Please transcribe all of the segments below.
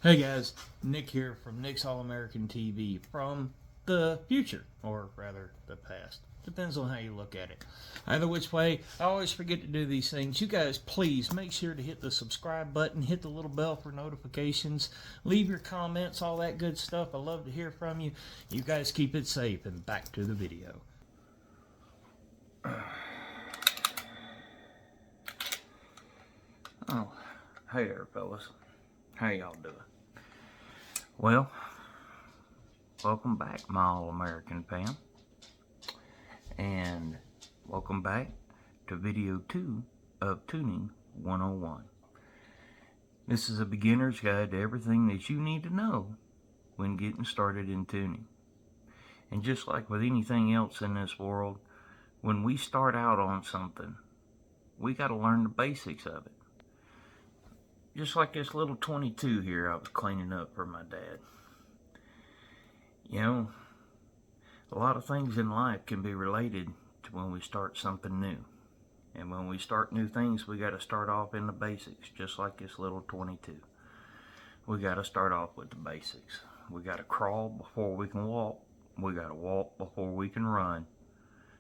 Hey guys, Nick here from Nick's All American TV from the future, or rather the past. Depends on how you look at it. Either which way, I always forget to do these things. You guys, please make sure to hit the subscribe button, hit the little bell for notifications, leave your comments, all that good stuff. I love to hear from you. You guys keep it safe, and back to the video. Oh, hey there, fellas. How y'all doing? Well, welcome back, my All-American fam. And welcome back to video 2 of Tuning 101. This is a beginner's guide to everything that you need to know when getting started in tuning. And just like with anything else in this world, when we start out on something, we got to learn the basics of it. Just like this little 22 here I was cleaning up for my dad. You know, a lot of things in life can be related to when we start something new. And when we start new things, we got to start off in the basics, just like this little 22. We got to start off with the basics. We got to crawl before we can walk. We got to walk before we can run.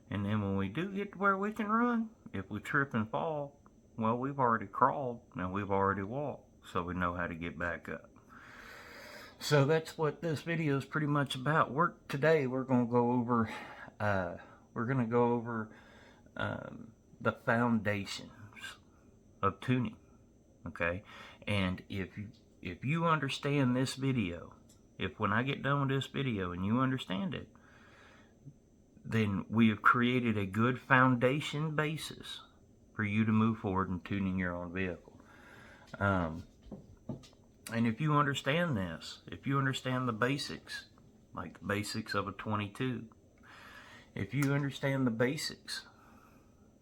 And then when we do get to where we can run, if we trip and fall, well, we've already crawled and we've already walked, so we know how to get back up. So that's what this video is pretty much about. Today we're going to go over the foundations of tuning. Okay, and if you understand this video, if when I get done with this video and you understand it, then we have created a good foundation basis for you to move forward in tuning your own vehicle. And if you understand this, if you understand the basics, like the basics of a 22, if you understand the basics,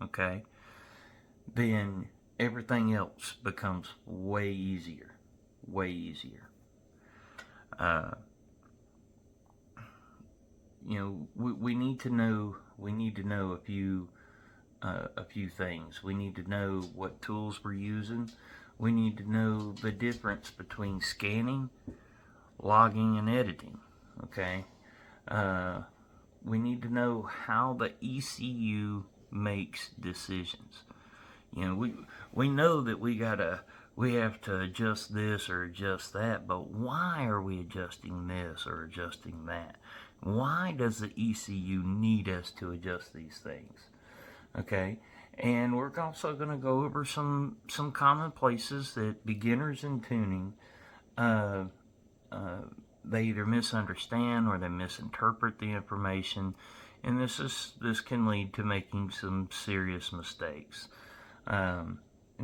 okay, then everything else becomes way easier, way easier. You know, we need to know a few things. We need to know what tools we're using. We need to know the difference between scanning, logging, and editing. Okay, we need to know how the ECU makes decisions. You know, we know that we have to adjust this or adjust that, but why are we adjusting this or adjusting that? Why does the ECU need us to adjust these things? Okay, and we're also going to go over some common places that beginners in tuning they either misunderstand or they misinterpret the information, and this can lead to making some serious mistakes. And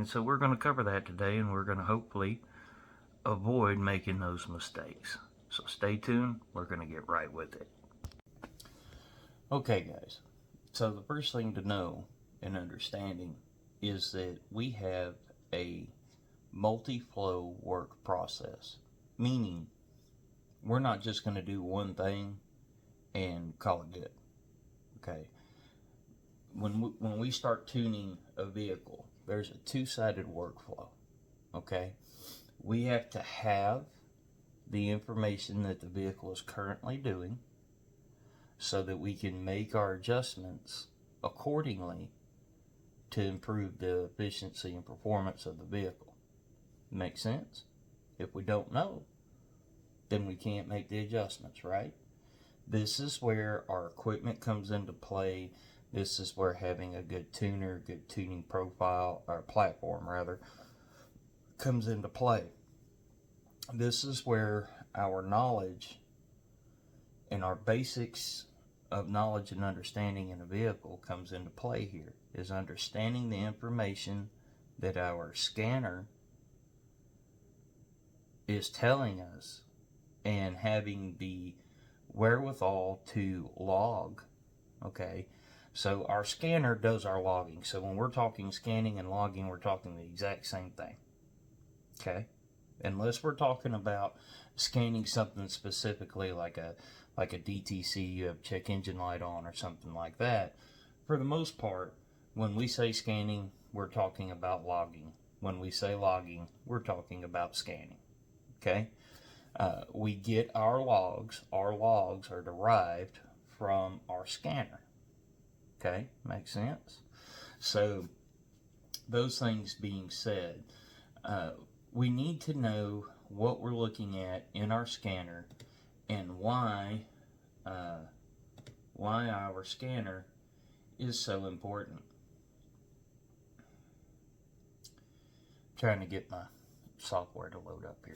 so we're going to cover that today, and we're going to hopefully avoid making those mistakes. So stay tuned. We're going to get right with it. Okay, guys. So the first thing to know and understanding is that we have a multi-flow work process, meaning we're not just going to do one thing and call it good. Okay. When we start tuning a vehicle, there's a two-sided workflow. Okay. We have to have the information that the vehicle is currently doing so that we can make our adjustments accordingly to improve the efficiency and performance of the vehicle. Make sense? If we don't know, then we can't make the adjustments, right? This is where our equipment comes into play. This is where having a good tuner, good tuning profile, or platform rather, comes into play. This is where our knowledge and our basics of knowledge and understanding in a vehicle comes into play here, is understanding the information that our scanner is telling us and having the wherewithal to log. Okay, so our scanner does our logging. So when we're talking scanning and logging, we're talking the exact same thing. Okay, unless we're talking about scanning something specifically like a DTC, you have check engine light on or something like that. For the most part, when we say scanning, we're talking about logging. When we say logging, we're talking about scanning. Okay, We get our logs. Our logs are derived from our scanner. Okay, makes sense? So, those things being said, we need to know what we're looking at in our scanner and why our scanner is so important. I'm trying to get my software to load up here.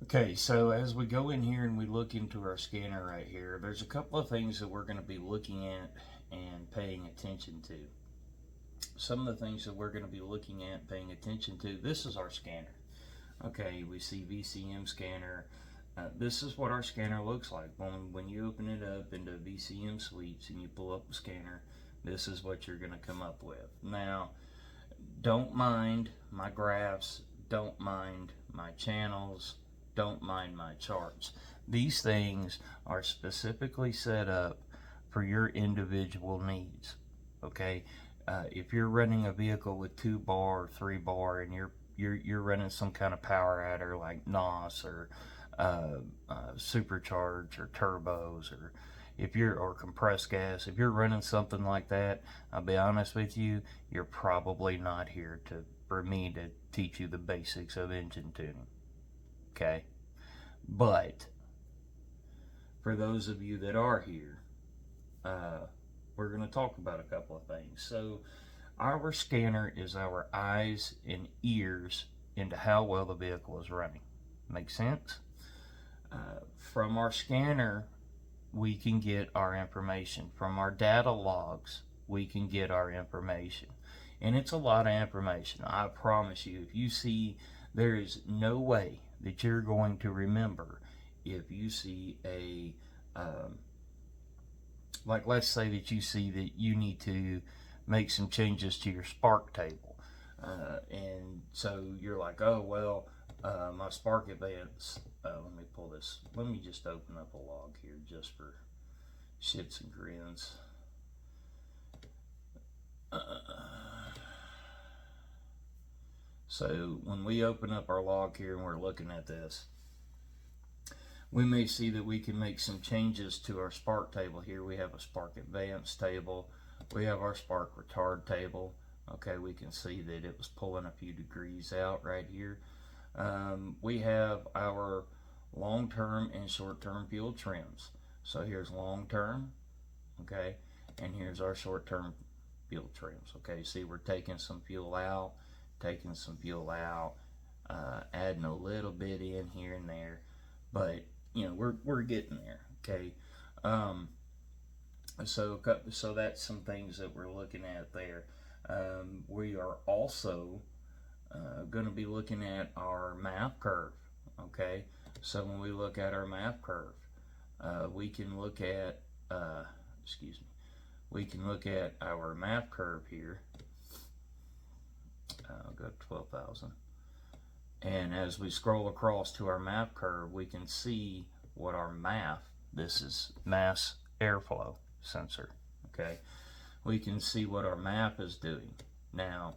Okay, so as we go in here and we look into our scanner right here, there's a couple of things that we're going to be looking at and paying attention to. Some of the things that we're going to be looking at and paying attention to, this is our scanner. Okay, we see VCM scanner. This is what our scanner looks like. When you open it up into VCM Suites and you pull up the scanner, this is what you're going to come up with. Now, don't mind my graphs, don't mind my channels, don't mind my charts. These things are specifically set up for your individual needs. Okay, if you're running a vehicle with 2 bar or 3 bar and you're running some kind of power adder like NOS or supercharged or turbos, or or compressed gas, if you're running something like that, I'll be honest with you, you're probably not here for me to teach you the basics of engine tuning. Okay, but for those of you that are here, we're going to talk about a couple of things. So our scanner is our eyes and ears into how well the vehicle is running. Make sense? From our scanner, we can get our information. From our data logs, we can get our information. And it's a lot of information. I promise you, if you see, there is no way that you're going to remember if you see like let's say that you see that you need to make some changes to your spark table. And so you're like, oh, well, my spark events, let me pull this, let me just open up a log here just for shits and grins. So when we open up our log here and we're looking at this, we may see that we can make some changes to our spark table here. We have a spark advance table. We have our spark retard table. Okay, we can see that it was pulling a few degrees out right here. We have our long-term and short-term fuel trims. So here's long-term, okay, and here's our short-term fuel trims. Okay, see, we're taking some fuel out, adding a little bit in here and there, but you know, we're getting there. Okay, so that's some things that we're looking at there. We are also going to be looking at our MAP curve. Okay, so when we look at our MAP curve, we can look at we can look at our MAP curve here. I'll go to 12,000. And as we scroll across to our MAP curve, we can see what our MAF, this is mass airflow sensor, okay? We can see what our MAP is doing. Now,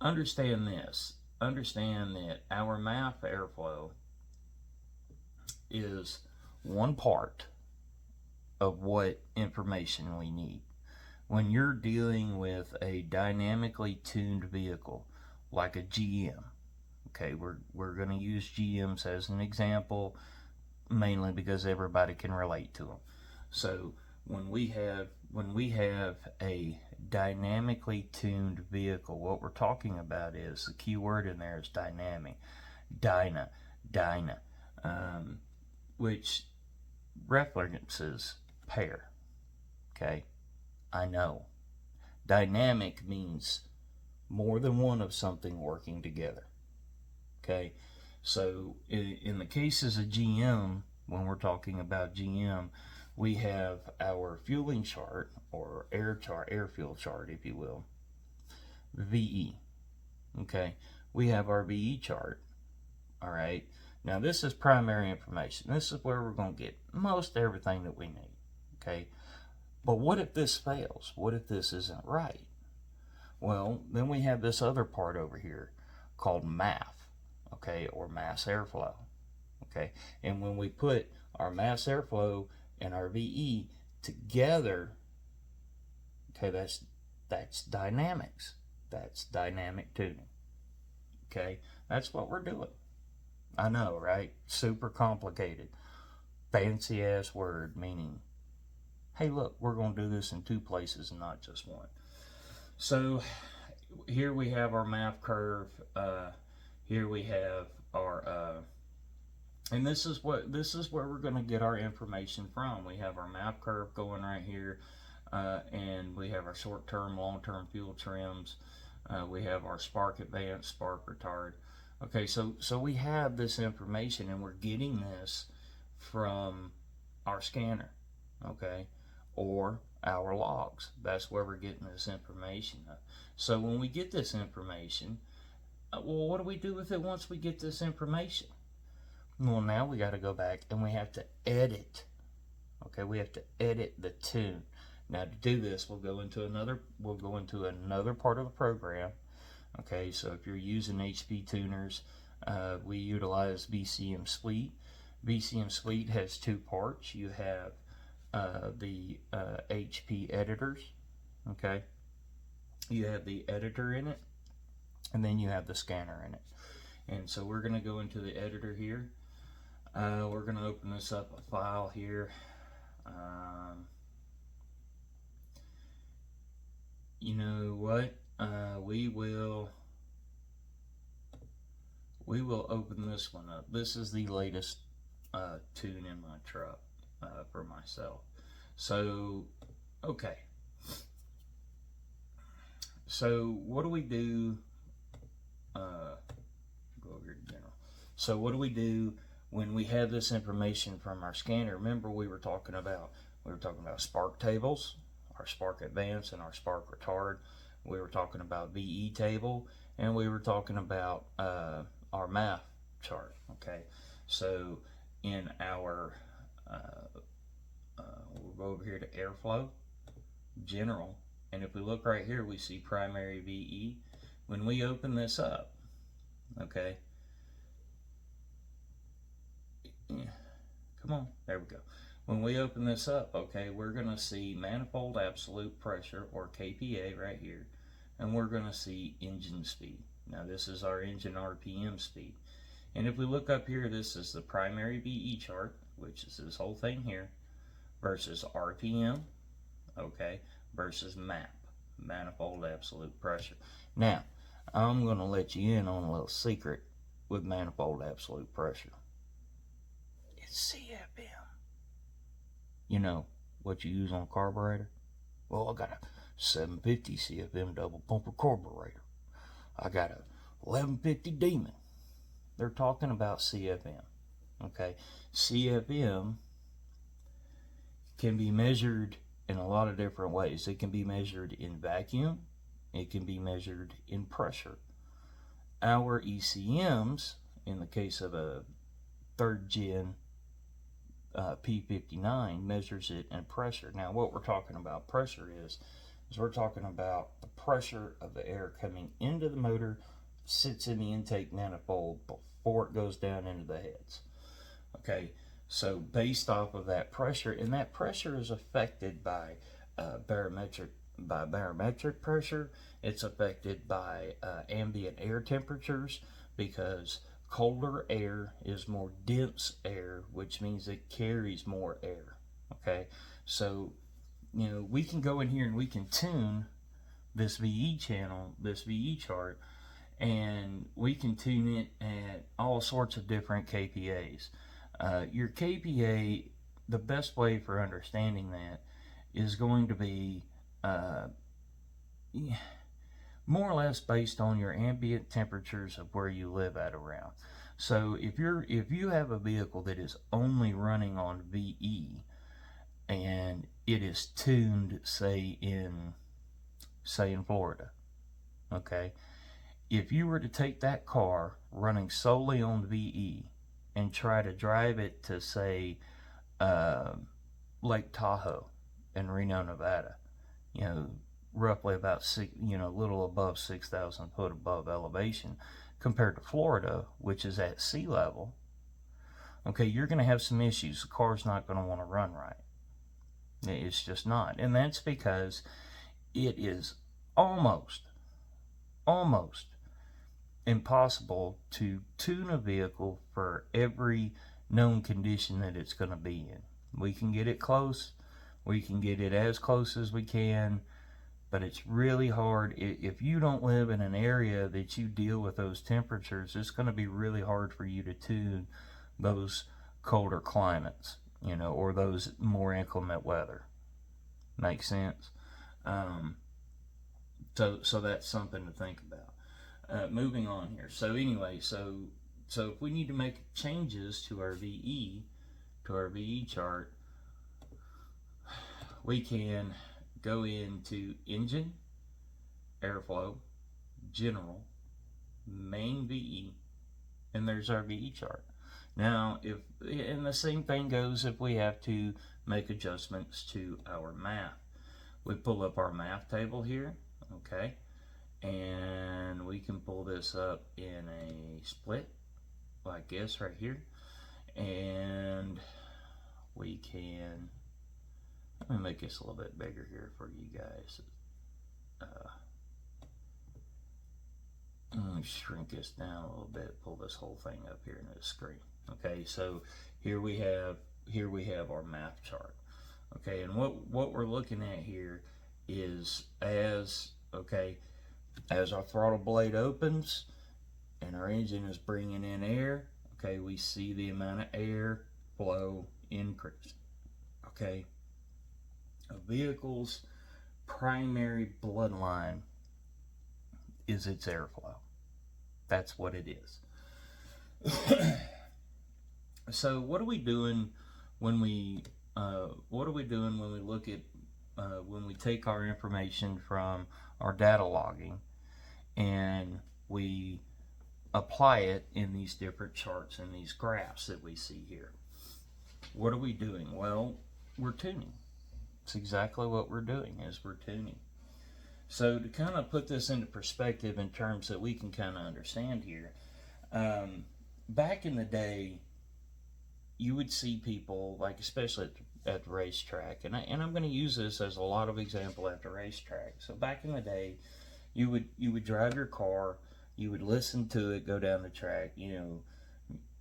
understand this. Understand that our MAP airflow is one part of what information we need. When you're dealing with a dynamically tuned vehicle, like a GM, okay, we're going to use GMs as an example, mainly because everybody can relate to them. So when we have a dynamically tuned vehicle, what we're talking about is, the key word in there is dynamic, dyna, which references pair. Okay, I know. Dynamic means more than one of something working together. Okay, so in the cases of GM, when we're talking about GM, we have our fueling chart, or air fuel chart, if you will, VE. Okay, we have our VE chart. All right, now this is primary information. This is where we're going to get most everything that we need. Okay, but what if this fails? What if this isn't right? Well, then we have this other part over here called MAF. okay, or mass airflow, okay? And when we put our mass airflow and our VE together, okay, that's dynamics. That's dynamic tuning, okay? That's what we're doing. I know, right? Super complicated. Fancy ass word meaning, hey, look, we're going to do this in two places and not just one. So here we have our MAP curve. Here we have our, and this is where we're going to get our information from. We have our MAP curve going right here, and we have our short-term, long-term fuel trims. We have our spark advance, spark retard. Okay, so we have this information, and we're getting this from our scanner, okay, or our logs. That's where we're getting this information. So when we get this information, well, what do we do with it once we get this information? Well, now we got to go back and we have to edit. Okay, we have to edit the tune. Now to do this, we'll go into another part of the program. Okay, so if you're using HP tuners, we utilize VCM Suite. VCM Suite has two parts. You have the HP editors. Okay, you have the editor in it, and then you have the scanner in it. And so we're going to go into the editor here. We're going to open this up a file here. You know what? We will open this one up. This is the latest tune in my truck for myself. So, okay. So what do we do? Go over here to general. So what do we do when we have this information from our scanner? Remember we were talking about spark tables, our spark advance and our spark retard. We were talking about VE table, and we were talking about our MAF chart. Okay, so in our we'll go over here to airflow, general, and if we look right here, we see primary VE. When we open this up, okay, come on, there we go. When we open this up, okay, we're going to see manifold absolute pressure, or KPA, right here, and we're going to see engine speed. Now this is our engine RPM speed. And if we look up here, this is the primary VE chart, which is this whole thing here, versus RPM, okay, versus MAP, manifold absolute pressure. Now, I'm going to let you in on a little secret with manifold absolute pressure. It's CFM. You know what you use on a carburetor? Well, I got a 750 CFM double pumper carburetor. I got a 1150 Demon. They're talking about CFM. Okay, CFM can be measured in a lot of different ways. It can be measured in vacuum. It can be measured in pressure. Our ECMs, in the case of a third gen P59, measures it in pressure. Now what we're talking about pressure is we're talking about the pressure of the air coming into the motor, sits in the intake manifold before it goes down into the heads. Okay, so based off of that pressure, and that pressure is affected by barometric pressure. It's affected by ambient air temperatures, because colder air is more dense air, which means it carries more air. Okay, so you know we can go in here and we can tune this VE channel, this VE chart, and we can tune it at all sorts of different KPAs. Your KPA, the best way for understanding that is going to be more or less based on your ambient temperatures of where you live at around. So if you have a vehicle that is only running on VE and it is tuned, say in Florida, okay, if you were to take that car running solely on VE and try to drive it to, say, Lake Tahoe in Reno, Nevada, roughly about a little above 6,000 foot above elevation, compared to Florida, which is at sea level, okay, you're going to have some issues. The car's not going to want to run right. It's just not. And that's because it is almost impossible to tune a vehicle for every known condition that it's going to be in. We can get it close. We can get it as close as we can. But it's really hard. If you don't live in an area that you deal with those temperatures, it's going to be really hard for you to tune those colder climates, or those more inclement weather. Makes sense? So that's something to think about. Moving on here. So anyway, so if we need to make changes to our VE chart, we can go into Engine, Airflow, General, Main VE, and there's our VE chart. Now, and the same thing goes if we have to make adjustments to our math. We pull up our math table here, okay, and we can pull this up in a split like this right here, and we can, let me make this a little bit bigger here for you guys. Let me shrink this down a little bit, pull this whole thing up here into the screen. Okay, so here we have our math chart. Okay, and what we're looking at here is as our throttle blade opens and our engine is bringing in air, okay, we see the amount of air flow increase. Okay, a vehicle's primary bloodline is its airflow. That's what it is. So what are we doing when we look at when we take our information from our data logging and we apply it in these different charts and these graphs that we see here? What are we doing? Well, we're tuning. It's exactly what we're doing, is we're tuning. So to kind of put this into perspective in terms that we can kind of understand here, back in the day, you would see people, like especially at the racetrack, and I'm going to use this as a lot of example at the racetrack. So back in the day, you would drive your car, you would listen to it go down the track,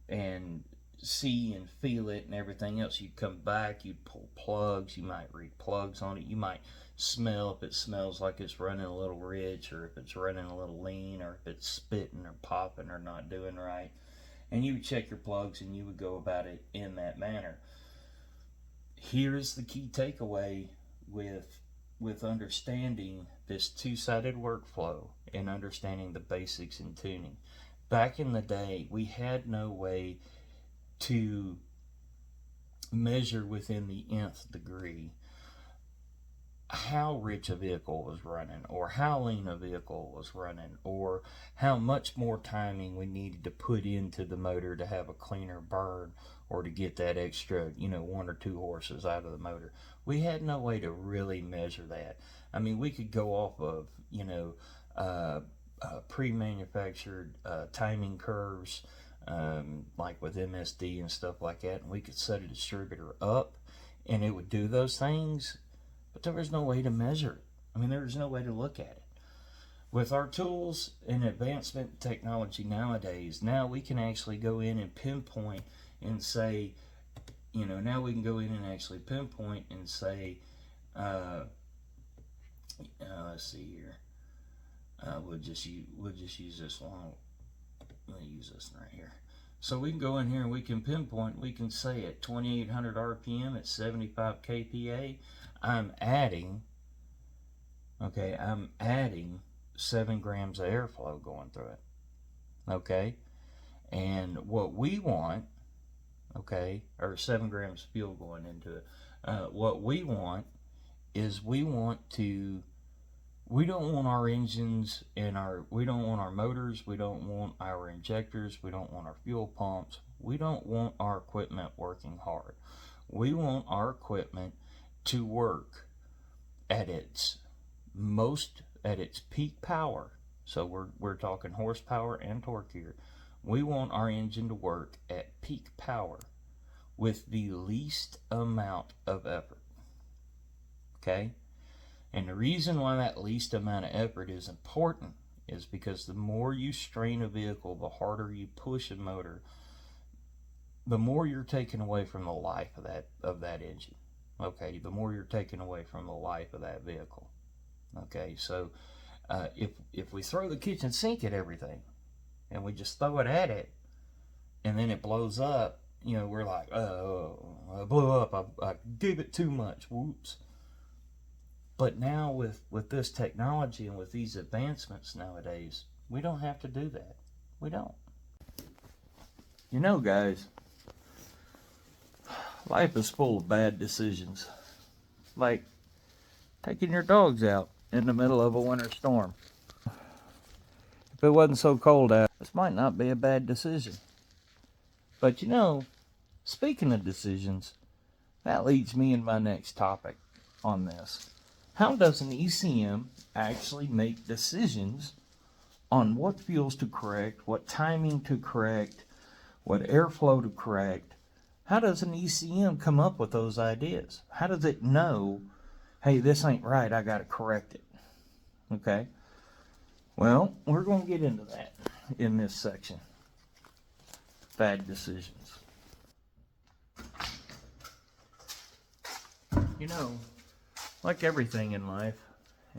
and see and feel it and everything else. You'd come back, you'd pull plugs, you might read plugs on it, you might smell if it smells like it's running a little rich, or if it's running a little lean, or if it's spitting or popping or not doing right. And you would check your plugs and you would go about it in that manner. Here's the key takeaway with understanding this two-sided workflow and understanding the basics in tuning. Back in the day, we had no way to measure within the nth degree how rich a vehicle was running, or how lean a vehicle was running, or how much more timing we needed to put into the motor to have a cleaner burn, or to get that extra 1 or 2 horses out of the motor. We had no way to really measure that. I mean, we could go off of pre-manufactured timing curves, like with MSD and stuff like that, and we could set a distributor up and it would do those things, but there was no way to measure it. I mean, there was no way to look at it. With our tools and advancement in technology nowadays, now we can actually go in and pinpoint and say, now we can go in and actually pinpoint and say, let's see here, we'll just use this one. Let me use this one right here. So we can go in here and we can pinpoint, we can say at 2800 RPM at 75 kPa, I'm adding 7 grams of airflow going through it. Okay? And what we want, or 7 grams of fuel going into it. What we want is we don't want our engines and we don't want our motors, we don't want our injectors, we don't want our fuel pumps, we don't want our equipment working hard. We want our equipment to work at its peak power So we're talking horsepower and torque here. We want our engine to work at peak power with the least amount of effort. Okay? And the reason why that least amount of effort is important is because the more you strain a vehicle, the harder you push a motor, the more you're taking away from the life of that engine. Okay, the more you're taking away from the life of that vehicle. Okay, so if we throw the kitchen sink at everything and we just throw it at it and then it blows up, you know, we're like, oh, I blew up, I gave it too much, whoops. But now with this technology and with these advancements nowadays, we don't have to do that. We don't. You know, guys, life is full of bad decisions. Like taking your dogs out in the middle of a winter storm. If it wasn't so cold out, this might not be a bad decision. But you know, speaking of decisions, that leads me into my next topic on this. How does an ECM actually make decisions on what fuels to correct, what timing to correct, what airflow to correct? How does an ECM come up with those ideas? How does it know, hey, this ain't right, I got to correct it? Okay? Well, we're going to get into that in this section. Bad decisions. You know, like everything in life,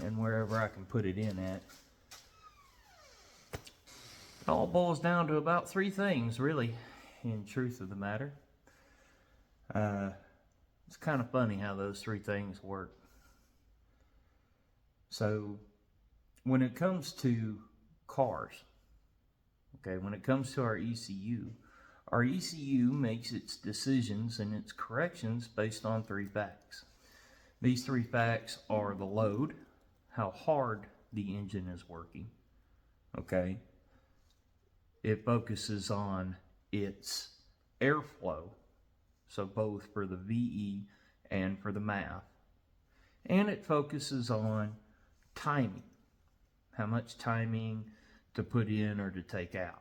and wherever I can put it in at, it all boils down to about three things, really, in truth of the matter. It's kind of funny how those three things work. So, when it comes to cars, okay, when it comes to our ECU makes its decisions and its corrections based on three facts. These three facts are the load, how hard the engine is working, okay? It focuses on its airflow, so both for the VE and for the MAF. And it focuses on timing, how much timing to put in or to take out.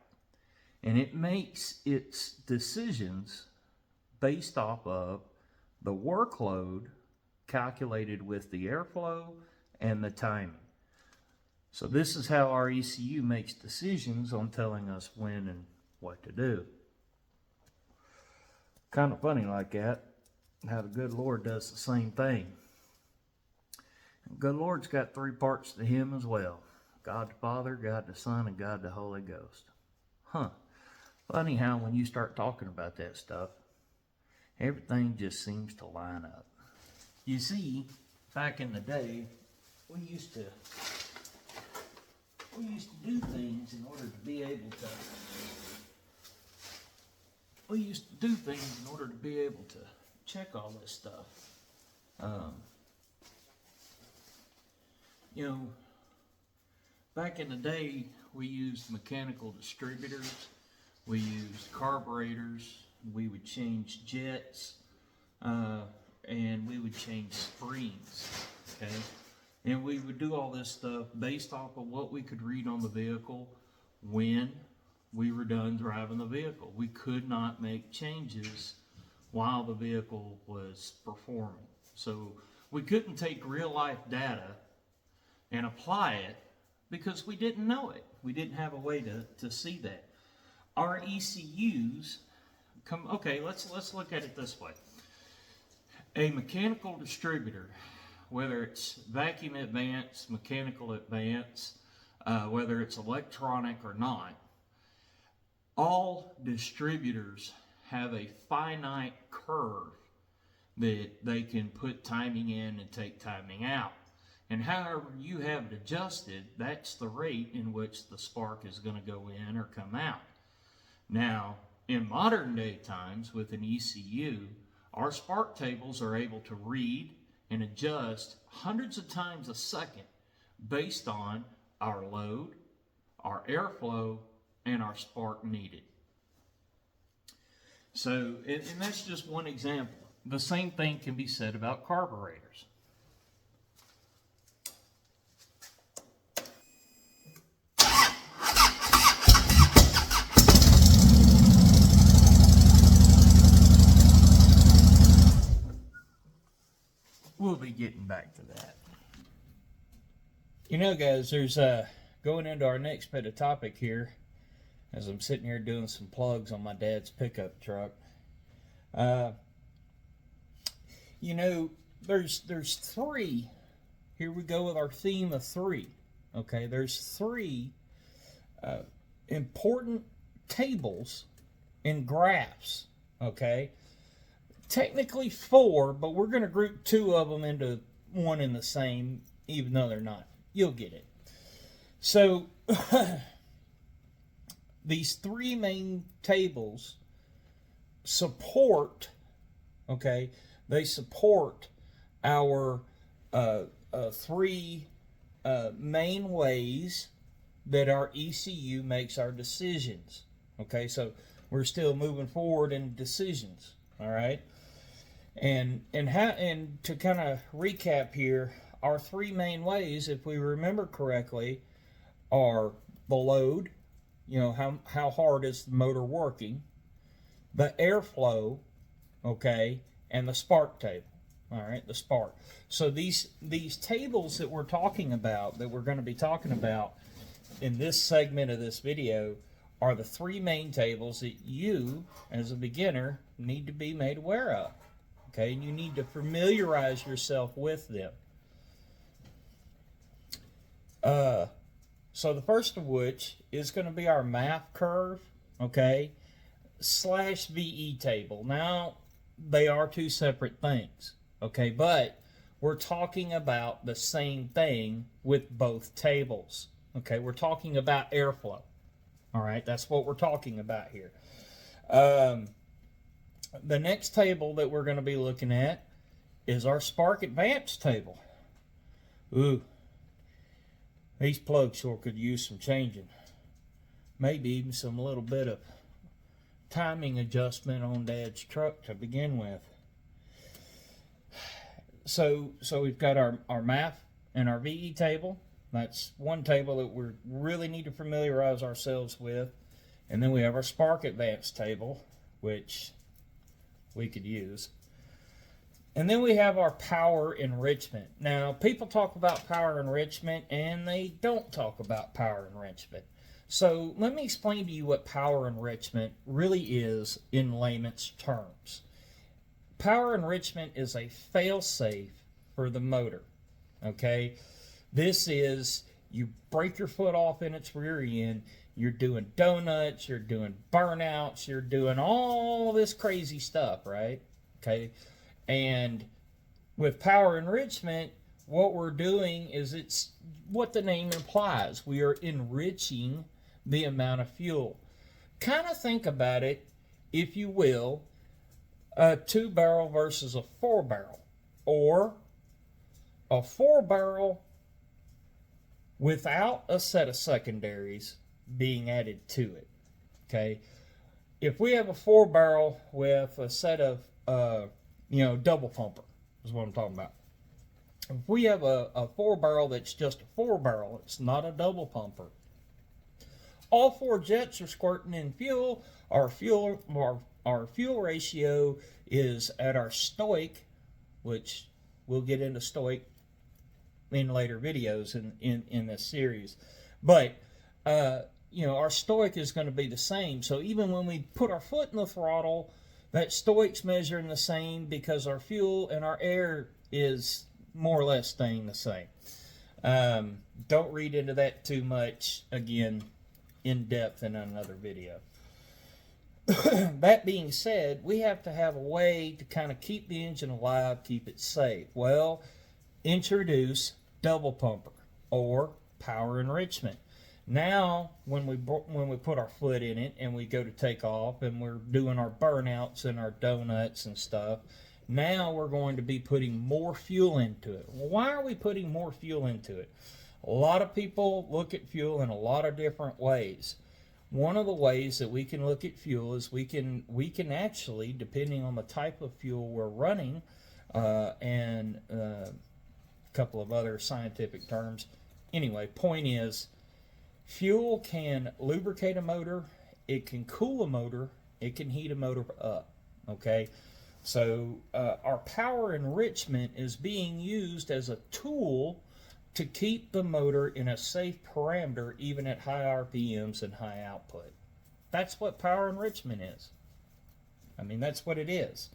And it makes its decisions based off of the workload calculated with the airflow and the timing. So this is how our ECU makes decisions on telling us when and what to do. Kind of funny like that, how the good Lord does the same thing. The good Lord's got three parts to him as well. God the Father, God the Son, and God the Holy Ghost. Funny how when you start talking about that stuff, everything just seems to line up. You see, back in the day, we used to do things in order to be able to check all this stuff. You know, back in the day, we used mechanical distributors, we used carburetors, we would change jets, and we would change springs, okay? And we would do all this stuff based off of what we could read on the vehicle when we were done driving the vehicle. We could not make changes while the vehicle was performing. So we couldn't take real life data and apply it because we didn't know it. We didn't have a way to see that. Our ECUs okay, let's look at it this way. A mechanical distributor, whether it's vacuum advance, mechanical advance, whether it's electronic or not, all distributors have a finite curve that they can put timing in and take timing out. And however you have it adjusted, that's the rate in which the spark is going to go in or come out. Now, in modern day times with an ECU, our spark tables are able to read and adjust hundreds of times a second based on our load, our airflow, and our spark needed. So, and that's just one example. The same thing can be said about carburetors. You know, guys, there's going into our next bit of topic here, as I'm sitting here doing some plugs on my dad's pickup truck. Uh, you know, there's three. Here we go with our theme of three. Okay, there's three uh, important tables and graphs. Okay, technically four, but we're going to group two of them into one and the same, even though they're not. You'll get it. So these three main tables support, okay, they support our three main ways that our ECU makes our decisions. Okay, so we're still moving forward in decisions. All right, and to kind of recap here, our three main ways, if we remember correctly, are the load. You know, how hard is the motor working? The airflow, okay, and the spark table. All right, the spark. So these tables that we're talking about, that we're going to be talking about in this segment of this video, are the three main tables that you, as a beginner, need to be made aware of. Okay, and you need to familiarize yourself with them. So the first of which is going to be our MAF curve, okay, slash VE table. Now, they are two separate things, okay, but we're talking about the same thing with both tables, okay. We're talking about airflow, all right. That's what we're talking about here. The next table that we're going to be looking at is our spark advance table. Ooh, these plugs sure could use some changing. Maybe even some little bit of timing adjustment on Dad's truck to begin with. So we've got our MAF and our VE table. That's one table that we really need to familiarize ourselves with. And then we have our spark advance table, which we could use. And then we have our power enrichment. Now, people talk about power enrichment and they don't talk about power enrichment. So let me explain to you what power enrichment really is in layman's terms. Power enrichment is a fail-safe for the motor. Okay, this is, you break your foot off in its rear end, you're doing donuts, you're doing burnouts, you're doing all this crazy stuff, right? Okay, and with power enrichment, what we're doing is, it's what the name implies. We are enriching the amount of fuel. Kind of think about it, if you will, a 2-barrel versus a 4-barrel, or a 4-barrel without a set of secondaries being added to it. Okay, if we have a 4-barrel with a set of double pumper is what I'm talking about. If we have a 4-barrel that's just a 4-barrel, it's not a double pumper. All 4 jets are squirting in fuel. Our fuel ratio is at our stoic, which we'll get into stoic in later videos in this series. But our stoic is going to be the same. So even when we put our foot in the throttle, that stoic's measuring the same, because our fuel and our air is more or less staying the same. Don't read into that too much. Again, in depth in another video. That being said, we have to have a way to kind of keep the engine alive, keep it safe. Well, introduce double pumper or power enrichment. Now, when we put our foot in it and we go to take off and we're doing our burnouts and our donuts and stuff, now we're going to be putting more fuel into it. Well, why are we putting more fuel into it? A lot of people look at fuel in a lot of different ways. One of the ways that we can look at fuel is we can actually, depending on the type of fuel we're running, and a couple of other scientific terms. Anyway, point is, fuel can lubricate a motor, it can cool a motor, it can heat a motor up. Okay, so our power enrichment is being used as a tool to keep the motor in a safe parameter even at high RPMs and high output. That's what power enrichment is. I mean, that's what it is.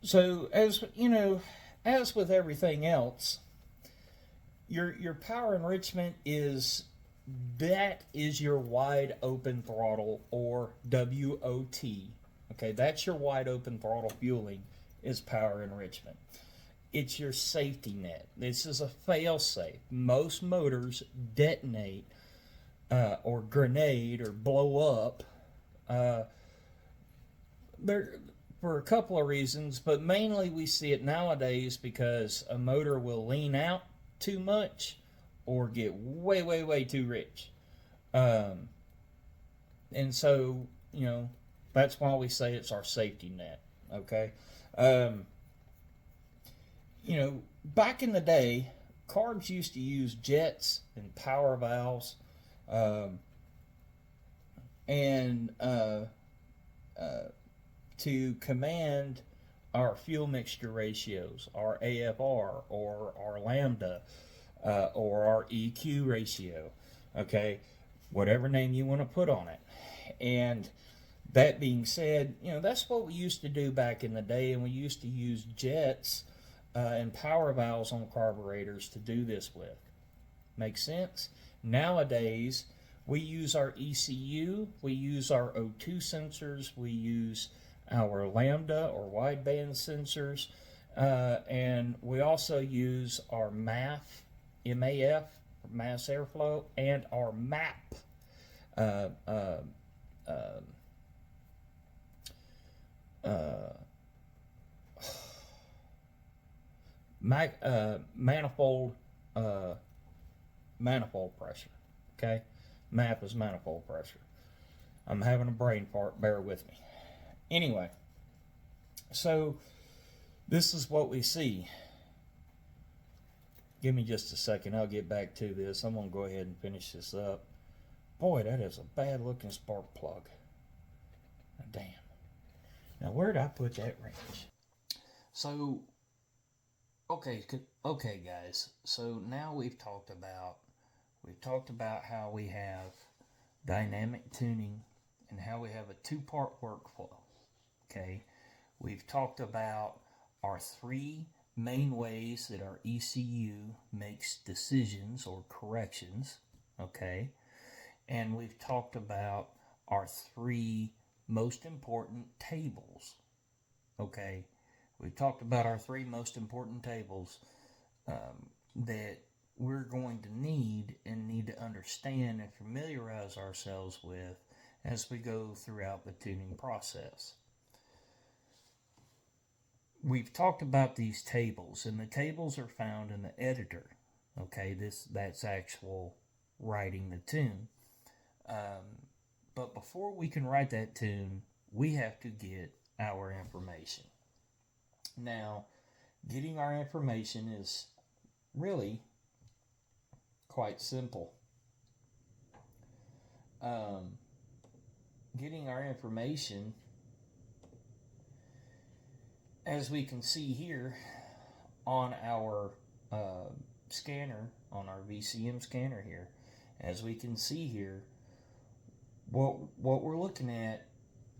So, as you know, as with everything else, your power enrichment is your wide open throttle, or WOT. Okay, that's your wide open throttle fueling, is power enrichment. It's your safety net. This is a fail safe. Most motors detonate or grenade or blow up there for a couple of reasons, but mainly we see it nowadays because a motor will lean out too much or get way too rich. And so, you know, that's why we say it's our safety net. Okay. You know, back in the day, carbs used to use jets and power valves, and to command our fuel mixture ratios, our AFR or our lambda, or our EQ ratio. Okay, whatever name you want to put on it. And that being said, you know, that's what we used to do back in the day, and we used to use jets and power valves on carburetors to do this with. Make sense? Nowadays, we use our ECU, we use our O2 sensors, we use our lambda or wideband sensors, and we also use our MAF, MAF, mass airflow, and our MAP, manifold pressure. Okay, MAP is manifold pressure. I'm having a brain fart, bear with me. Anyway, so this is what we see. Give me just a second, I'll get back to this. I'm going to go ahead and finish this up. Boy, that is a bad looking spark plug. Damn. Now, where did I put that wrench? So, okay, guys. So now we've talked about how we have dynamic tuning and how we have a two-part workflow. Okay, we've talked about our three main ways that our ECU makes decisions or corrections. Okay, and we've talked about our three most important tables. Okay, we've talked about our three most important tables that we're going to need to understand and familiarize ourselves with as we go throughout the tuning process. We've talked about these tables, and the tables are found in the editor. Okay, that's actual writing the tune. But before we can write that tune, we have to get our information. Now, getting our information is really quite simple. Getting our information, as we can see here on our scanner, on our VCM scanner here, as we can see here, what we're looking at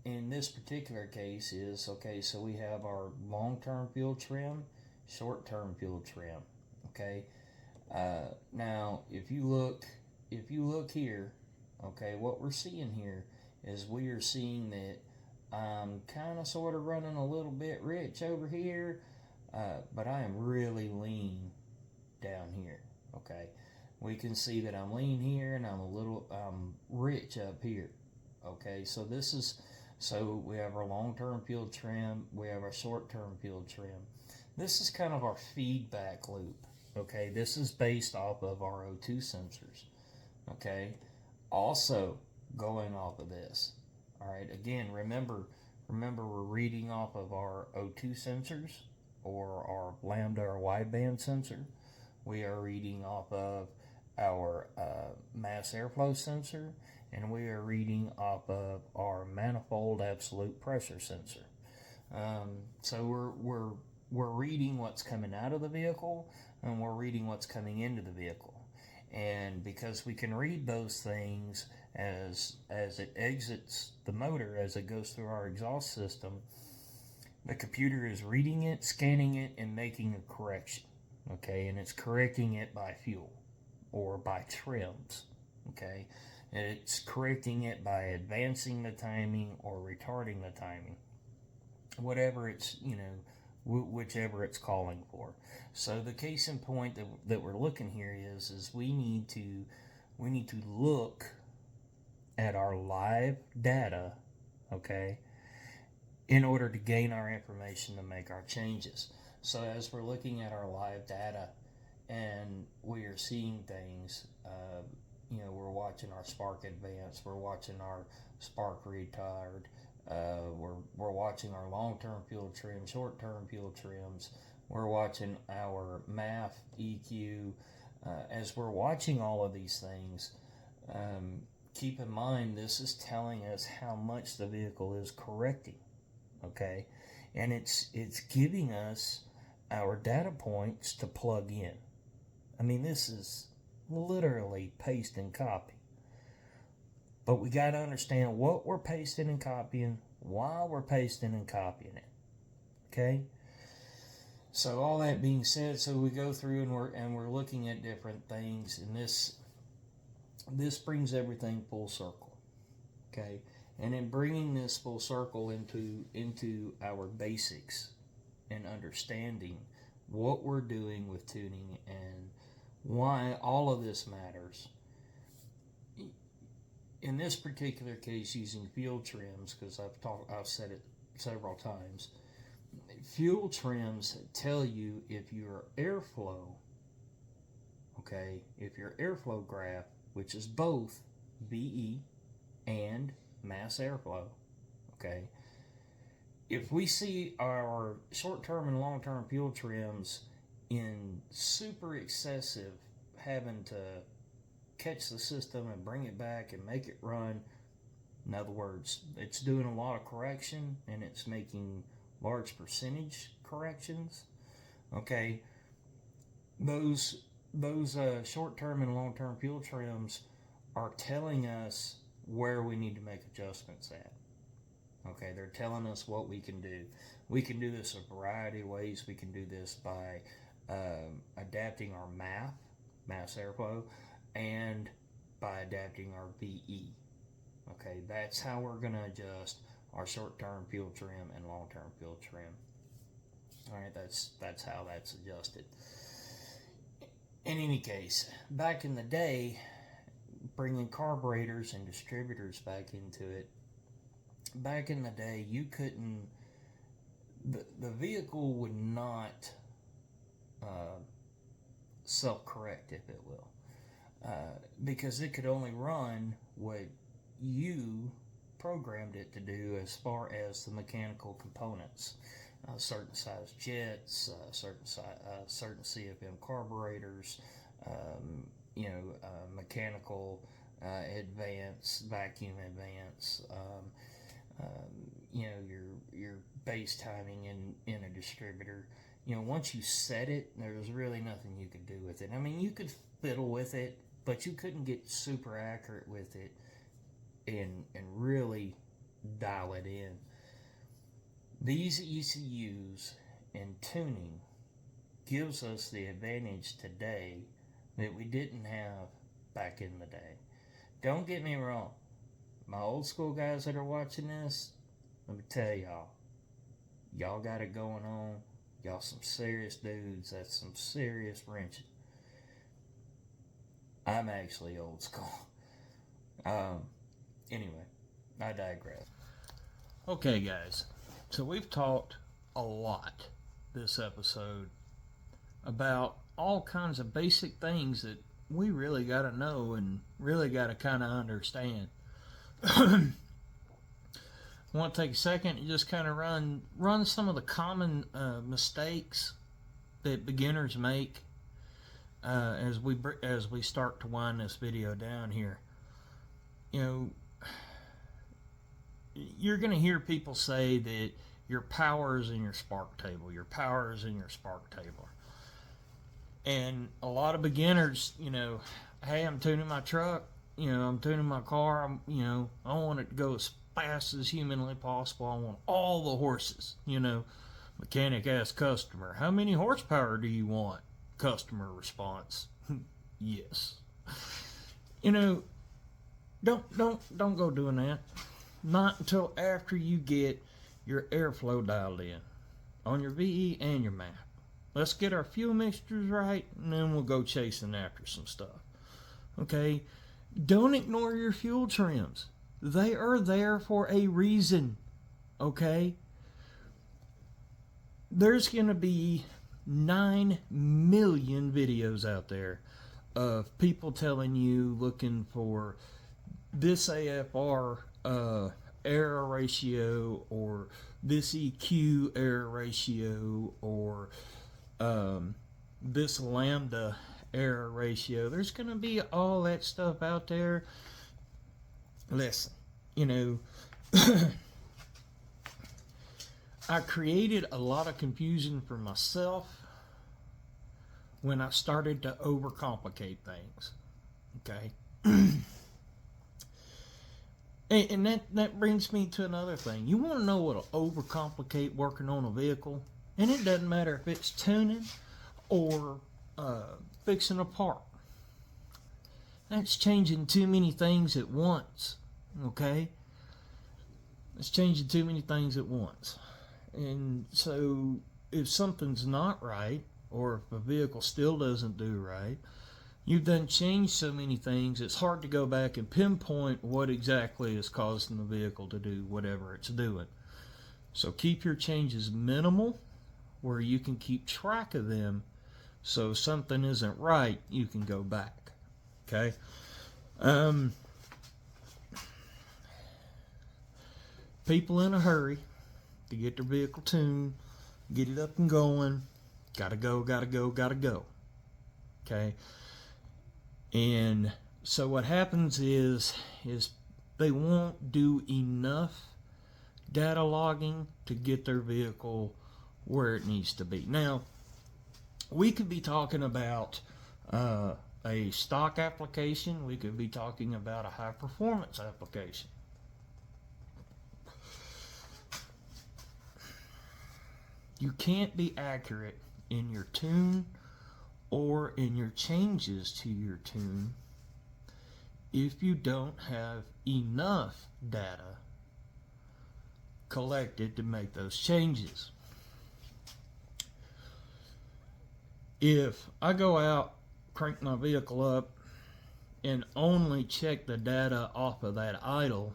in this particular case is, okay, so we have our long-term fuel trim, short-term fuel trim. Okay, now if you look here, okay, what we're seeing here is we are seeing that I'm kind of sort of running a little bit rich over here, but I am really lean down here. Okay, we can see that I'm lean here and I'm rich up here. Okay, so so we have our long-term fuel trim, we have our short-term fuel trim. This is kind of our feedback loop. Okay, this is based off of our O2 sensors. Okay, also going off of this. All right, again, remember we're reading off of our O2 sensors or our lambda or wideband sensor. We are reading off of our mass airflow sensor, and we are reading off of our manifold absolute pressure sensor. So we're reading what's coming out of the vehicle, and we're reading what's coming into the vehicle. And because we can read those things as it exits the motor, as it goes through our exhaust system, the computer is reading it, scanning it, and making a correction. Okay, and it's correcting it by fuel or by trims. Okay, and it's correcting it by advancing the timing or retarding the timing, whatever it's, whichever it's calling for. So the case in point that we're looking here is we need to look at our live data, okay, in order to gain our information to make our changes. So as we're looking at our live data and we are seeing things, we're watching our spark advance, we're watching our spark retard, we're watching our long-term fuel trim, short-term fuel trims, we're watching our MAF, EQ. As we're watching all of these things, keep in mind this is telling us how much the vehicle is correcting, okay? And it's giving us our data points to plug in. I mean, this is literally paste and copy. But we got to understand what we're pasting and copying, why we're pasting and copying it. Okay? So all that being said, so we go through and we're looking at different things, and this brings everything full circle. Okay? And in bringing this full circle into our basics and understanding what we're doing with tuning and why all of this matters. In this particular case, using fuel trims, because I've said it several times, fuel trims tell you if your airflow, okay, if your airflow graph, which is both VE and mass airflow, okay, if we see our short-term and long-term fuel trims in super excessive, having to catch the system and bring it back and make it run, in other words, it's doing a lot of correction and it's making large percentage corrections, okay, those short-term and long-term fuel trims are telling us where we need to make adjustments at. Okay, they're telling us what we can do. We can do this a variety of ways. We can do this by adapting our MAF, mass airflow, and by adapting our VE. Okay, that's how we're going to adjust our short-term fuel trim and long-term fuel trim. All right, that's how that's adjusted. In any case, back in the day, bringing carburetors and distributors back into it, back in the day, you couldn't, the vehicle would not self-correct, if it will, because it could only run what you programmed it to do as far as the mechanical components. Certain size jets, certain CFM carburetors, mechanical advance, vacuum advance, your base timing in a distributor. Once you set it, there's really nothing you could do with it. I mean, you could fiddle with it, but you couldn't get super accurate with it and really dial it in. These ECUs and tuning gives us the advantage today that we didn't have back in the day. Don't get me wrong. My old school guys that are watching this, let me tell y'all got it going on. Y'all some serious dudes. That's some serious wrenching. I'm actually old school. Anyway, I digress. Okay, guys. So we've talked a lot this episode about all kinds of basic things that we really got to know and really got to kind of understand. I want to take a second and just kind of run some of the common mistakes that beginners make as we start to wind this video down here. You're going to hear people say that your power is in your spark table. Your power is in your spark table. And a lot of beginners, hey, I'm tuning my truck, I'm tuning my car, I want it to go as fast as humanly possible. I want all the horses, Mechanic asks customer, how many horsepower do you want? Customer response, yes. Don't go doing that. Not until after you get your airflow dialed in on your VE and your map. Let's get our fuel mixtures right, and then we'll go chasing after some stuff. Okay? Don't ignore your fuel trims. They are there for a reason. Okay? There's going to be 9 million videos out there of people telling you looking for this AFR error ratio or this EQ error ratio or this lambda error ratio. There's going to be all that stuff out there. Listen, I created a lot of confusion for myself when I started to overcomplicate things. Okay? And that brings me to another thing. You want to know what'll overcomplicate working on a vehicle? And it doesn't matter if it's tuning or fixing a part. That's changing too many things at once. Okay? It's changing too many things at once. And so if something's not right, or if a vehicle still doesn't do right, you've done changed so many things, it's hard to go back and pinpoint what exactly is causing the vehicle to do whatever it's doing. So keep your changes minimal, where you can keep track of them, so if something isn't right, you can go back. Okay? People in a hurry to get their vehicle tuned, get it up and going, gotta go. Okay? And so what happens is they won't do enough data logging to get their vehicle where it needs to be. Now, we could be talking about a stock application. We could be talking about a high performance application. You can't be accurate in your tune or in your changes to your tune if you don't have enough data collected to make those changes. If I go out, crank my vehicle up, and only check the data off of that idle,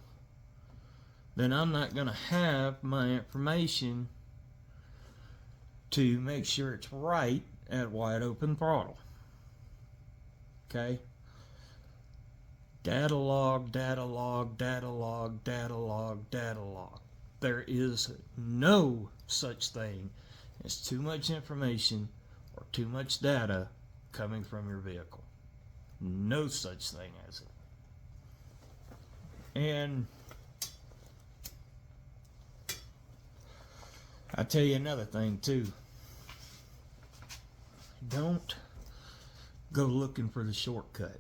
then I'm not going to have my information to make sure it's right at wide open throttle. Okay? Data log. There is no such thing as too much information or too much data coming from your vehicle. No such thing as it. And I tell you another thing too. Don't go looking for the shortcut.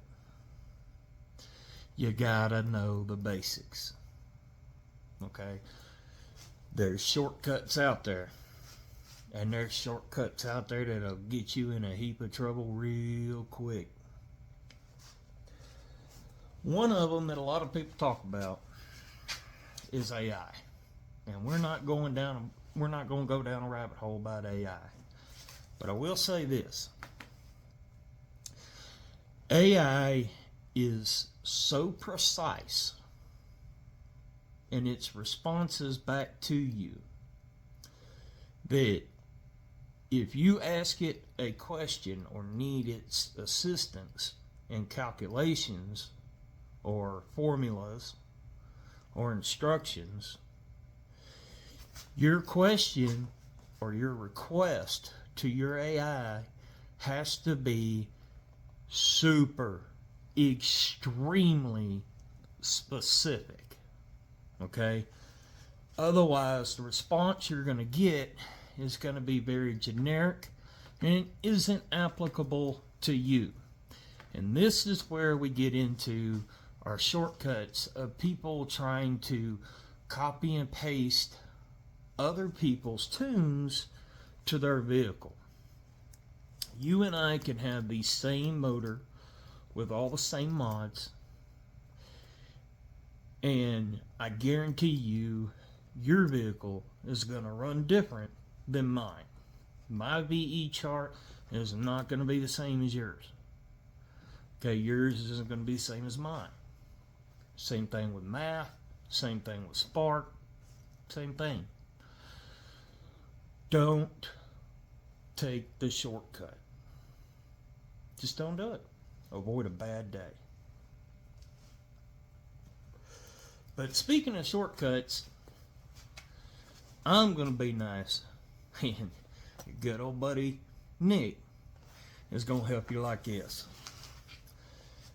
You gotta know the basics. Okay? There's shortcuts out there. And there's shortcuts out there that'll get you in a heap of trouble real quick. One of them that a lot of people talk about is AI. And we're not going to go down a rabbit hole about AI. But I will say this. AI is so precise in its responses back to you that if you ask it a question or need its assistance in calculations or formulas or instructions, your question or your request to your AI has to be super, extremely specific. Okay? Otherwise, the response you're going to get is going to be very generic, and it isn't applicable to you. And this is where we get into our shortcuts of people trying to copy and paste other people's tunes to their vehicle. You and I can have the same motor with all the same mods, and I guarantee you your vehicle is going to run different than mine. My VE chart is not going to be the same as yours. Okay, yours isn't going to be the same as mine. Same thing with math, same thing with Spark, same thing. Don't take the shortcut. Just don't do it. Avoid a bad day. But speaking of shortcuts, I'm going to be nice. And your good old buddy Nick is going to help you like this.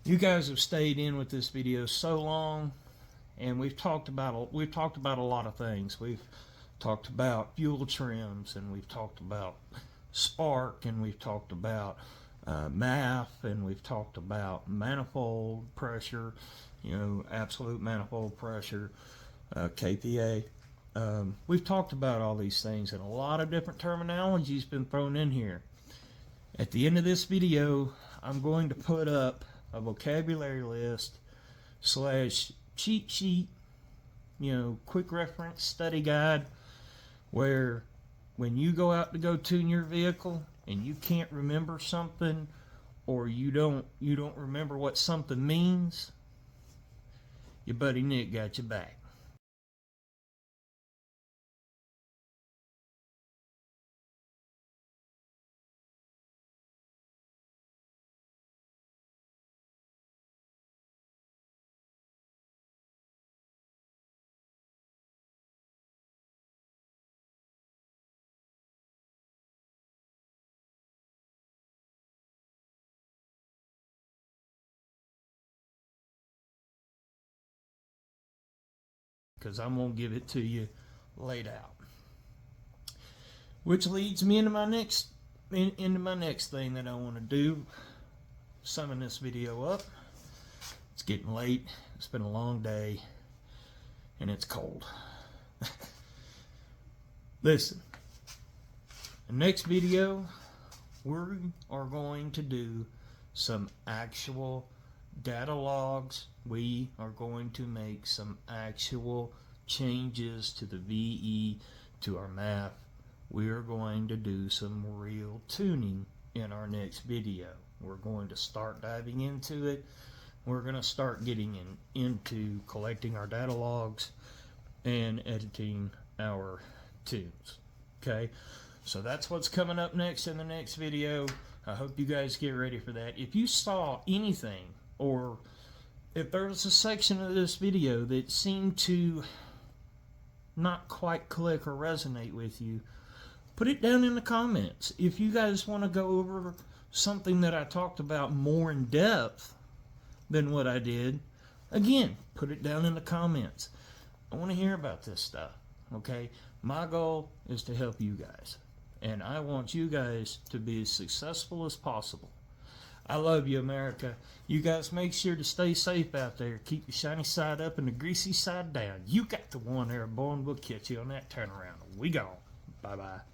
You guys have stayed in with this video so long, and we've talked about a lot of things. We've talked about fuel trims, and we've talked about Spark, and we've talked about MAF, and we've talked about manifold pressure, absolute manifold pressure, KPA. We've talked about all these things, and a lot of different terminology has been thrown in here. At the end of this video, I'm going to put up a vocabulary list / cheat sheet, quick reference study guide, where when you go out to go tune your vehicle and you can't remember something, or you don't remember what something means, your buddy Nick got your back. Because I'm going to give it to you laid out. Which leads me into my next thing that I want to do. Summing this video up. It's getting late. It's been a long day. And it's cold. Listen. The next video, we are going to do some actual data logs. We are going to make some actual changes to the VE, to our math. We are going to do some real tuning in our next video. We're going to start diving into it. We're going to start getting into collecting our data logs and editing our tunes. Okay, so that's what's coming up next in the next video. I hope you guys get ready for that. If you saw anything, or if there was a section of this video that seemed to not quite click or resonate with you, put it down in the comments. If you guys want to go over something that I talked about more in depth than what I did, again, put it down in the comments. I want to hear about this stuff, okay? My goal is to help you guys, and I want you guys to be as successful as possible. I love you, America. You guys make sure to stay safe out there. Keep your shiny side up and the greasy side down. You got the one, Airborne. We'll catch you on that turnaround. We gone. Bye-bye.